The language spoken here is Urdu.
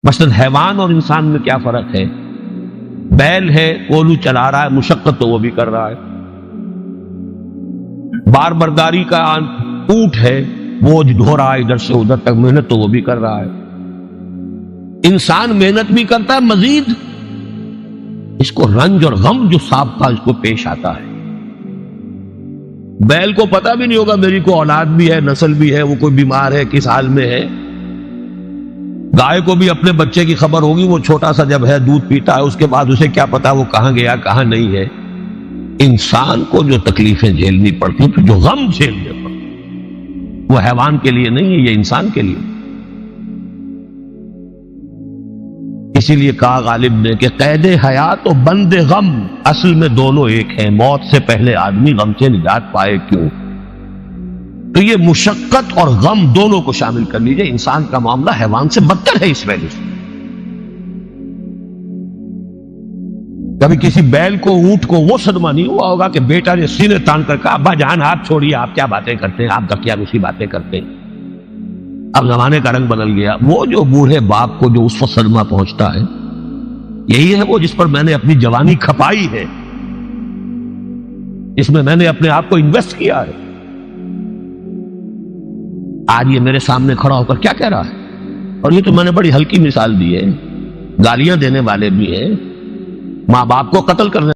مثلا حیوان اور انسان میں کیا فرق ہے؟ بیل ہے کولو چلا رہا ہے، مشقت تو وہ بھی کر رہا ہے. بار برداری کا اونٹ ہے، بوجھ ڈھو رہا ہے ادھر سے ادھر تک، محنت تو وہ بھی کر رہا ہے. انسان محنت بھی کرتا ہے، مزید اس کو رنج اور غم جو سابقہ اس کو پیش آتا ہے. بیل کو پتہ بھی نہیں ہوگا میری کو اولاد بھی ہے، نسل بھی ہے، وہ کوئی بیمار ہے، کس حال میں ہے. گائے کو بھی اپنے بچے کی خبر ہوگی، وہ چھوٹا سا جب ہے دودھ پیتا ہے، اس کے بعد اسے کیا پتا وہ کہاں گیا کہاں نہیں ہے. انسان کو جو تکلیفیں جھیلنی پڑتی ہیں، جو غم جھیلنے پڑتے، وہ حیوان کے لیے نہیں ہے، یہ انسان کے لیے. اسی لیے کہا غالب نے کہ قید حیات و بند غم اصل میں دونوں ایک ہیں. موت سے پہلے آدمی غم سے نجات پائے کیوں؟ تو یہ مشقت اور غم دونوں کو شامل کر لیجئے. انسان کا معاملہ حیوان سے بدتر ہے اس وجہ سے. کبھی کسی بیل کو اونٹ کو وہ صدمہ نہیں ہوا ہوگا کہ بیٹا نے سینے تان کر کہا ابا جان آپ چھوڑیے، آپ کیا باتیں کرتے ہیں، آپ دکیا روسی باتیں کرتے ہیں. اب زمانے کا رنگ بدل گیا. وہ جو بوڑھے باپ کو جو اس وقت صدمہ پہنچتا ہے، یہی ہے وہ جس پر میں نے اپنی جوانی کھپائی ہے، جس میں میں نے اپنے آپ کو انویسٹ کیا ہے. آج یہ میرے سامنے کھڑا ہو کر کیا کہہ رہا ہے؟ اور یہ تو میں نے بڑی ہلکی مثال دی ہے. گالیاں دینے والے بھی ہیں، ماں باپ کو قتل کرنے